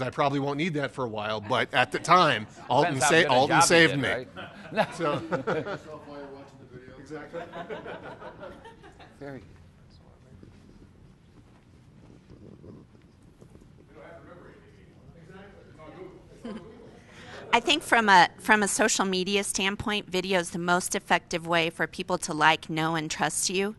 I probably won't need that for a while. But at the time, Alton Depends how good a Alton job you saved did, me. right? So Yourself while you're watching the video. exactly. Very good. I think from a social media standpoint, video is the most effective way for people to like, know, and trust you.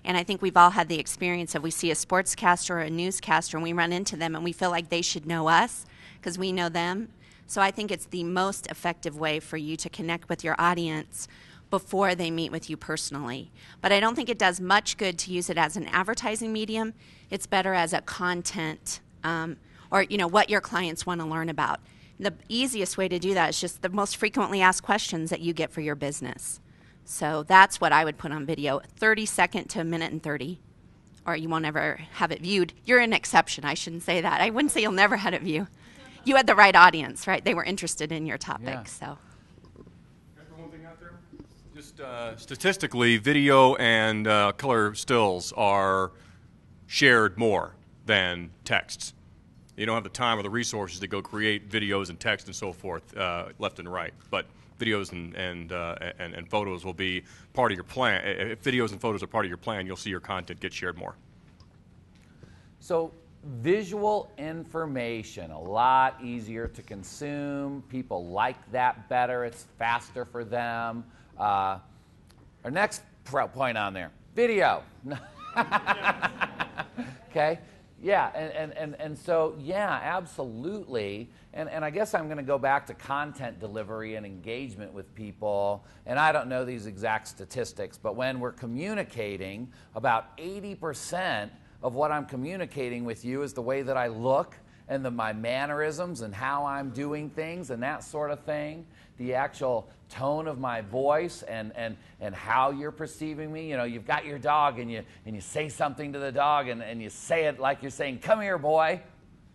And I think we've all had the experience of we see a sportscaster or a newscaster and we run into them and we feel like they should know us because we know them. So I think it's the most effective way for you to connect with your audience before they meet with you personally. But I don't think it does much good to use it as an advertising medium. It's better as a content or what your clients want to learn about. The easiest way to do that is just the most frequently asked questions that you get for your business. So that's what I would put on video, 30-second to a minute and 30, or you won't ever have it viewed. You're an exception. I shouldn't say that. I wouldn't say you'll never have it viewed. You had the right audience, right? They were interested in your topic. Yeah. So. Can I throw one thing out there? Just statistically, video and color stills are shared more than texts. You don't have the time or the resources to go create videos and text and so forth left and right. But videos and photos will be part of your plan. If videos and photos are part of your plan, you'll see your content get shared more. So visual information, a lot easier to consume. People like that better. It's faster for them. Our next point on there, video. Okay. Yeah, and so, yeah, absolutely. And I guess I'm going to go back to content delivery and engagement with people. And I don't know these exact statistics, but when we're communicating, about 80% of what I'm communicating with you is the way that I look and my mannerisms and how I'm doing things and that sort of thing. The actual tone of my voice and how you're perceiving me. You've got your dog and you say something to the dog and you say it like you're saying, "Come here, boy."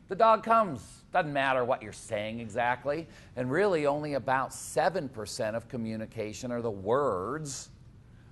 The dog comes. Doesn't matter what you're saying exactly. And really only about 7% of communication are the words,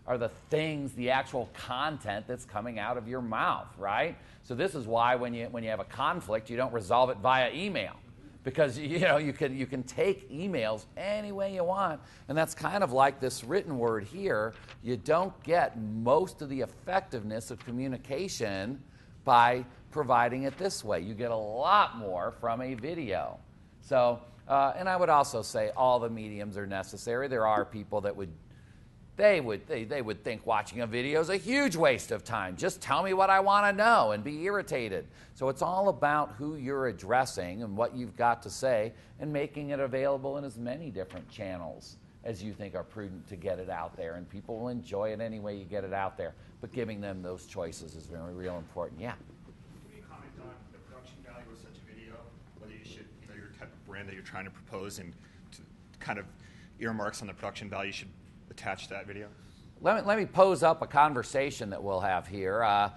are the things, the actual content that's coming out of your mouth, right? So this is why when you have a conflict, you don't resolve it via email. Because you can take emails any way you want, and that's kind of like this written word here. You don't get most of the effectiveness of communication by providing it this way. You get a lot more from a video. So, and I would also say all the mediums are necessary. There are people that would think watching a video is a huge waste of time. Just tell me what I want to know and be irritated. So it's all about who you're addressing and what you've got to say and making it available in as many different channels as you think are prudent to get it out there. And people will enjoy it any way you get it out there. But giving them those choices is very, real important. Yeah? Can you comment on the production value of such a video? Whether you should, your type of brand that you're trying to propose and to kind of earmarks on the production value you should attach to that video? Let me pose up a conversation that we'll have here.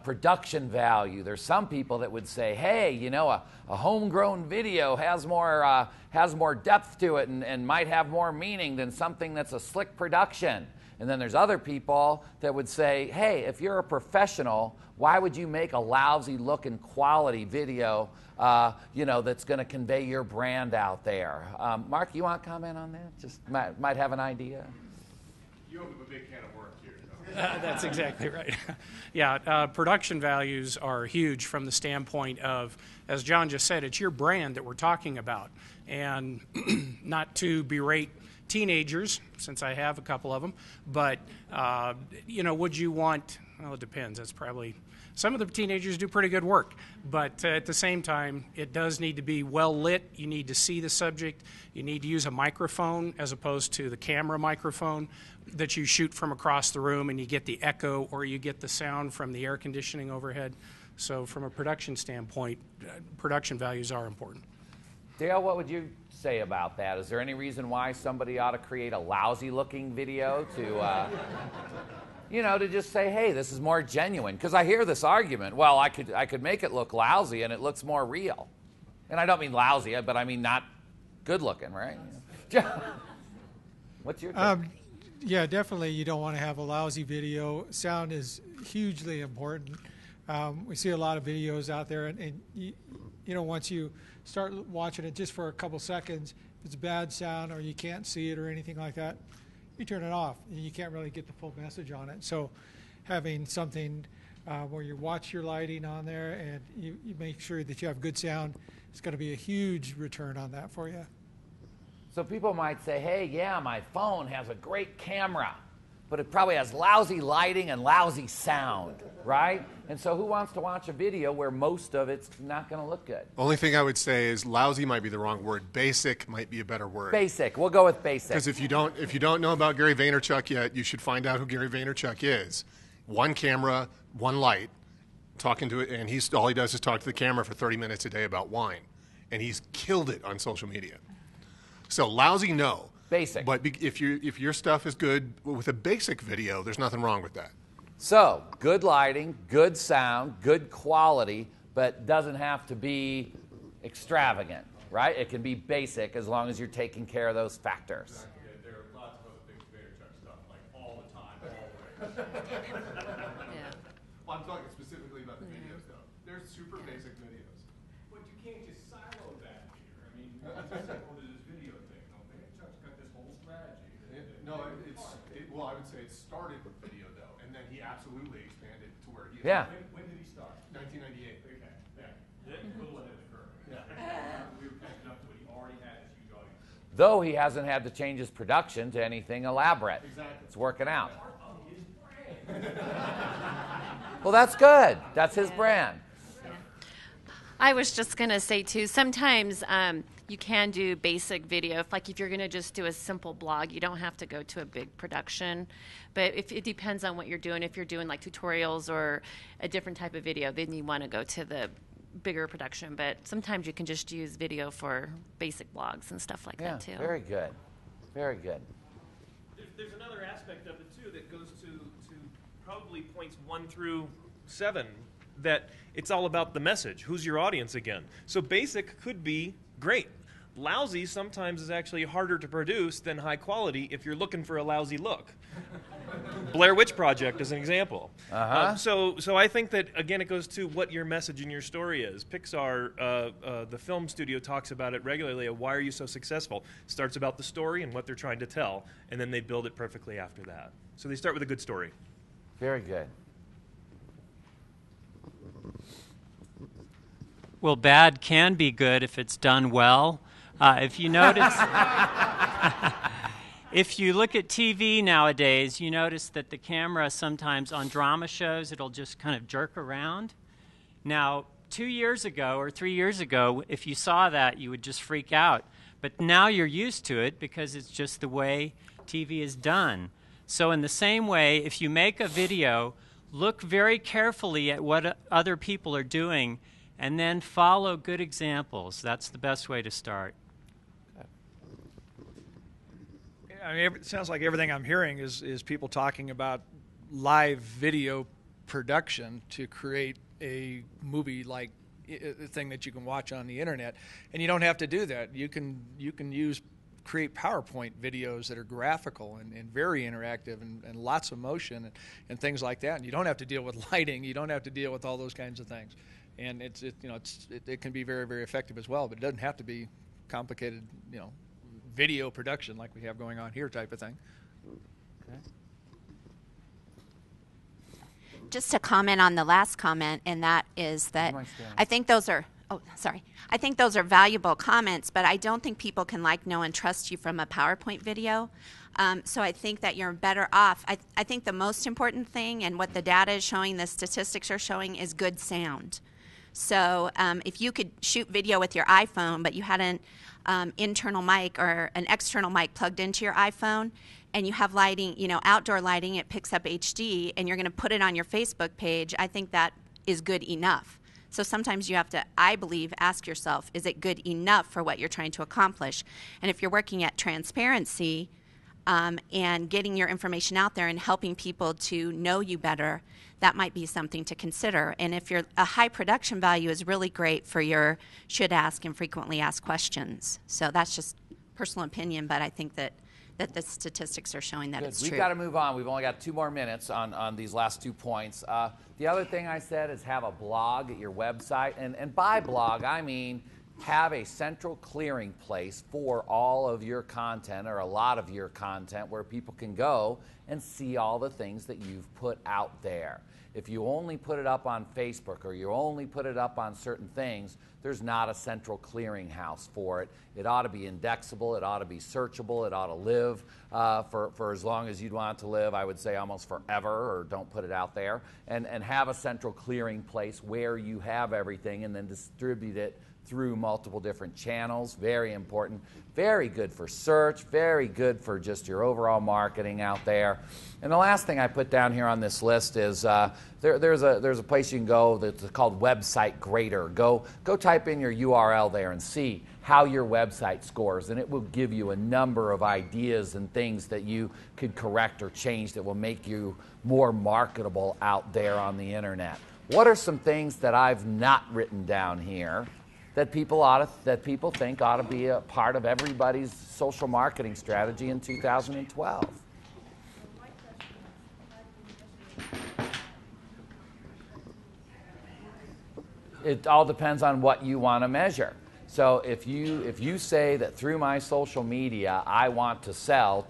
Production value. There's some people that would say, hey, a homegrown video has more depth to it and might have more meaning than something that's a slick production. And then there's other people that would say, hey, if you're a professional, why would you make a lousy looking quality video that's going to convey your brand out there? Mark, you want to comment on that? Just might have an idea. You open a big can of worms here. That's exactly right. Yeah, production values are huge from the standpoint of, as John just said, it's your brand that we're talking about. And not to berate teenagers, since I have a couple of them, but, would you want, well, it depends. That's probably, some of the teenagers do pretty good work, but at the same time, it does need to be well lit. You need to see the subject. You need to use a microphone as opposed to the camera microphone that you shoot from across the room and you get the echo or you get the sound from the air conditioning overhead. So from a production standpoint, production values are important. Dale, what would you say about that? Is there any reason why somebody ought to create a lousy looking video to to just say, hey, this is more genuine? Because I hear this argument, well, I could make it look lousy and it looks more real. And I don't mean lousy, but I mean not good looking, right? What's your take? Yeah, definitely you don't want to have a lousy video. Sound is hugely important. We see a lot of videos out there, and you know, once you start watching it just for a couple seconds, if it's bad sound or you can't see it or anything like that, you turn it off. You can't really get the full message on it. So having something where you watch your lighting on there and you make sure that you have good sound, it's going to be a huge return on that for you. So people might say, hey, yeah, my phone has a great camera, but it probably has lousy lighting and lousy sound, right? And so who wants to watch a video where most of it's not going to look good? Only thing I would say is lousy might be the wrong word. Basic might be a better word. Basic. We'll go with basic. Because if you don't know about Gary Vaynerchuk yet, you should find out who Gary Vaynerchuk is. One camera, one light, talking to it, and all he does is talk to the camera for 30 minutes a day about wine, and he's killed it on social media. So lousy, no. Basic. But if your stuff is good with a basic video, there's nothing wrong with that. So good lighting, good sound, good quality, but doesn't have to be extravagant, right? It can be basic as long as you're taking care of those factors. There are lots of other things Vaynerchuk stuff, like all the time, always. Well, I'm talking specifically about the videos, though. There's super basic videos. But you can't just silo that here. I mean, it's as simple as this video thing. No, Vaynerchuk's got this whole strategy. Well, I would say it started with video, though, and then he absolutely expanded to where he is. Yeah. When did he start? 1998. Okay, yeah. A little ahead of the curve. We were catching up to what he already had this huge audience. Though he hasn't had to change his production to anything elaborate. Exactly. It's working out. Well, that's good. That's his brand. I was just going to say, too, sometimes you can do basic video. If you're going to just do a simple blog, you don't have to go to a big production. But if it depends on what you're doing. If you're doing like tutorials or a different type of video, then you want to go to the bigger production. But sometimes you can just use video for basic blogs and stuff like that, too. Very good. Very good. There's another aspect of it, too, that goes to probably points 1 through 7, that it's all about the message. Who's your audience again? So basic could be great. Lousy sometimes is actually harder to produce than high quality if you're looking for a lousy look. Blair Witch Project is an example. So I think that, again, it goes to what your message and your story is. Pixar, the film studio, talks about it regularly. Why are you so successful? Starts about the story and what they're trying to tell, and then they build it perfectly after that. So they start with a good story. Very good. Well, bad can be good if it's done well. If you notice, if you look at TV nowadays, you notice that the camera sometimes on drama shows, it'll just kind of jerk around. Now, 2 years ago or 3 years ago, if you saw that, you would just freak out. But now you're used to it because it's just the way TV is done. So in the same way, if you make a video, look very carefully at what other people are doing and then follow good examples. That's the best way to start. I mean, it sounds like everything I'm hearing is people talking about live video production to create a movie-like thing that you can watch on the internet, and you don't have to do that. You can create PowerPoint videos that are graphical and very interactive and lots of motion and things like that. And you don't have to deal with lighting. You don't have to deal with all those kinds of things. And it can be very, very effective as well. But it doesn't have to be complicated, video production like we have going on here type of thing. Okay. Just to comment on the last comment, and that is that I think those are. I think those are valuable comments, but I don't think people can like, know, and trust you from a PowerPoint video. So I think that you're better off. I think the most important thing, and what the data is showing, the statistics are showing, is good sound. So if you could shoot video with your iPhone, but you had an internal mic or an external mic plugged into your iPhone, and you have lighting, outdoor lighting, it picks up HD, and you're going to put it on your Facebook page, I think that is good enough. So sometimes you have to, I believe, ask yourself, is it good enough for what you're trying to accomplish? And if you're working at transparency and getting your information out there and helping people to know you better, that might be something to consider. And if a high production value is really great for your should ask and frequently asked questions. So that's just personal opinion, but I think that that the statistics are showing that it's We've true. got to move on. We've only got 2 more minutes on these last 2 points. The other thing I said is have a blog at your website. And by blog, I mean have a central clearing place for all of your content or a lot of your content where people can go and see all the things that you've put out there. If you only put it up on Facebook or you only put it up on certain things, there's not a central clearinghouse for it. It ought to be indexable. It ought to be searchable. It ought to live for as long as you'd want it to live. I would say almost forever, or don't put it out there. And have a central clearing place where you have everything and then distribute it through multiple different channels. Very important. Very good for search. Very good for just your overall marketing out there. And the last thing I put down here on this list is there's a place you can go that's called Website Grader. Go type in your URL there and see how your website scores, and it will give you a number of ideas and things that you could correct or change that will make you more marketable out there on the internet. What are some things that I've not written down here that people think ought to be a part of everybody's social marketing strategy in 2012? It all depends on what you want to measure. So if you say that through my social media I want to sell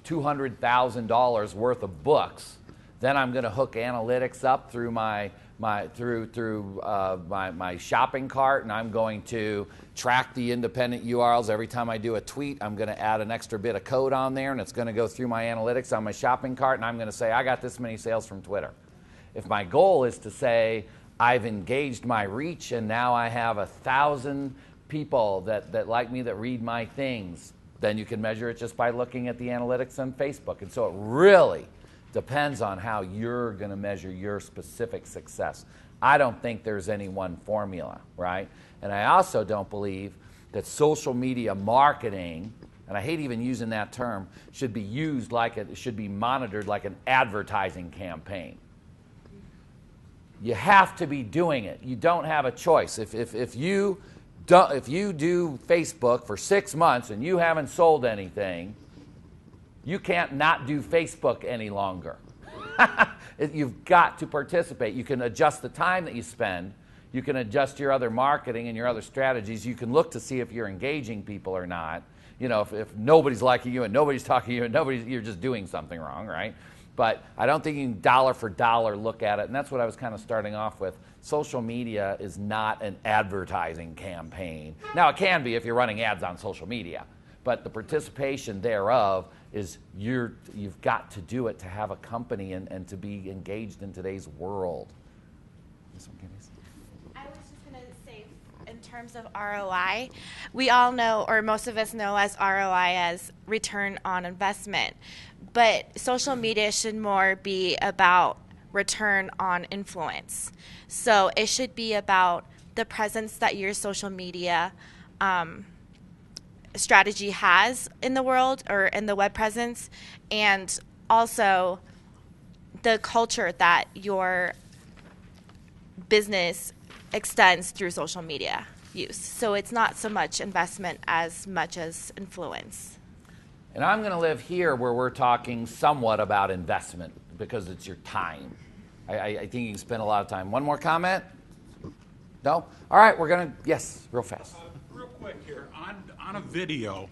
$200,000 worth of books, then I'm going to hook analytics up through my shopping cart, and I'm going to track the independent URLs. Every time I do a tweet, I'm going to add an extra bit of code on there, and it's going to go through my analytics on my shopping cart, and I'm going to say I got this many sales from Twitter. If my goal is to say I've engaged my reach and now I have 1,000 people that like me, that read my things, then you can measure it just by looking at the analytics on Facebook. And so it really depends on how you're going to measure your specific success. I don't think there's any one formula, right? And I also don't believe that social media marketing, and I hate even using that term, should be used like it should be monitored like an advertising campaign. You have to be doing it. You don't have a choice. If you do Facebook for 6 months and you haven't sold anything, you can't not do Facebook any longer. You've got to participate. You can adjust the time that you spend. You can adjust your other marketing and your other strategies. You can look to see if you're engaging people or not. You know, if nobody's liking you and nobody's talking to you and you're just doing something wrong, right? But I don't think you can dollar for dollar look at it. And that's what I was kind of starting off with. Social media is not an advertising campaign. Now, it can be if you're running ads on social media. But the participation thereof is you've got to do it to have a company and to be engaged in today's world. I was just going to say, in terms of ROI, we all know, or most of us know as ROI as return on investment. But social media should more be about return on influence. So it should be about the presence that your social media strategy has in the world or in the web presence, and also the culture that your business extends through social media use. So it's not so much investment as much as influence. And I'm going to live here where we're talking somewhat about investment because it's your time. I think you can spend a lot of time. One more comment? No? All right, we're going to, yes, real fast. Real quick here, on a video,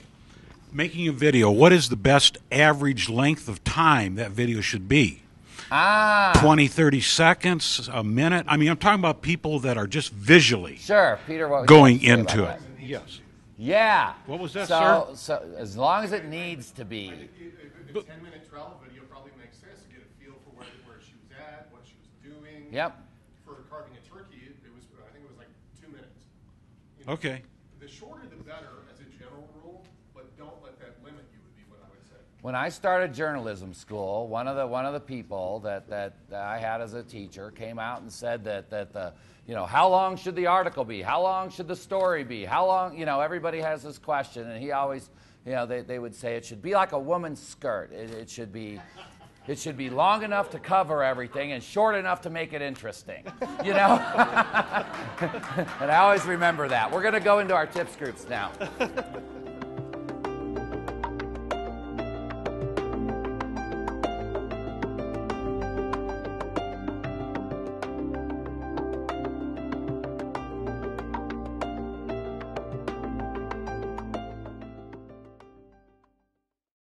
making a video, what is the best average length of time that video should be? 20, 30 seconds, a minute? I mean, I'm talking about people that are just visually Peter, what going into it. Yes. Yeah. What was that, sir? So as long as it needs to be. A 10-minute travel video probably makes sense to get a feel for where she was at, what she was doing. Yep. For carving a turkey, I think it was like 2 minutes. You know, okay. The shorter the better as a general rule, but don't let that limit you would be what I would say. When I started journalism school, one of the people that I had as a teacher came out and said that the how long should the article be? How long should the story be? How long, everybody has this question, and he always, they would say it should be like a woman's skirt. It should be long enough to cover everything and short enough to make it interesting, And I always remember that. We're going to go into our tips groups now.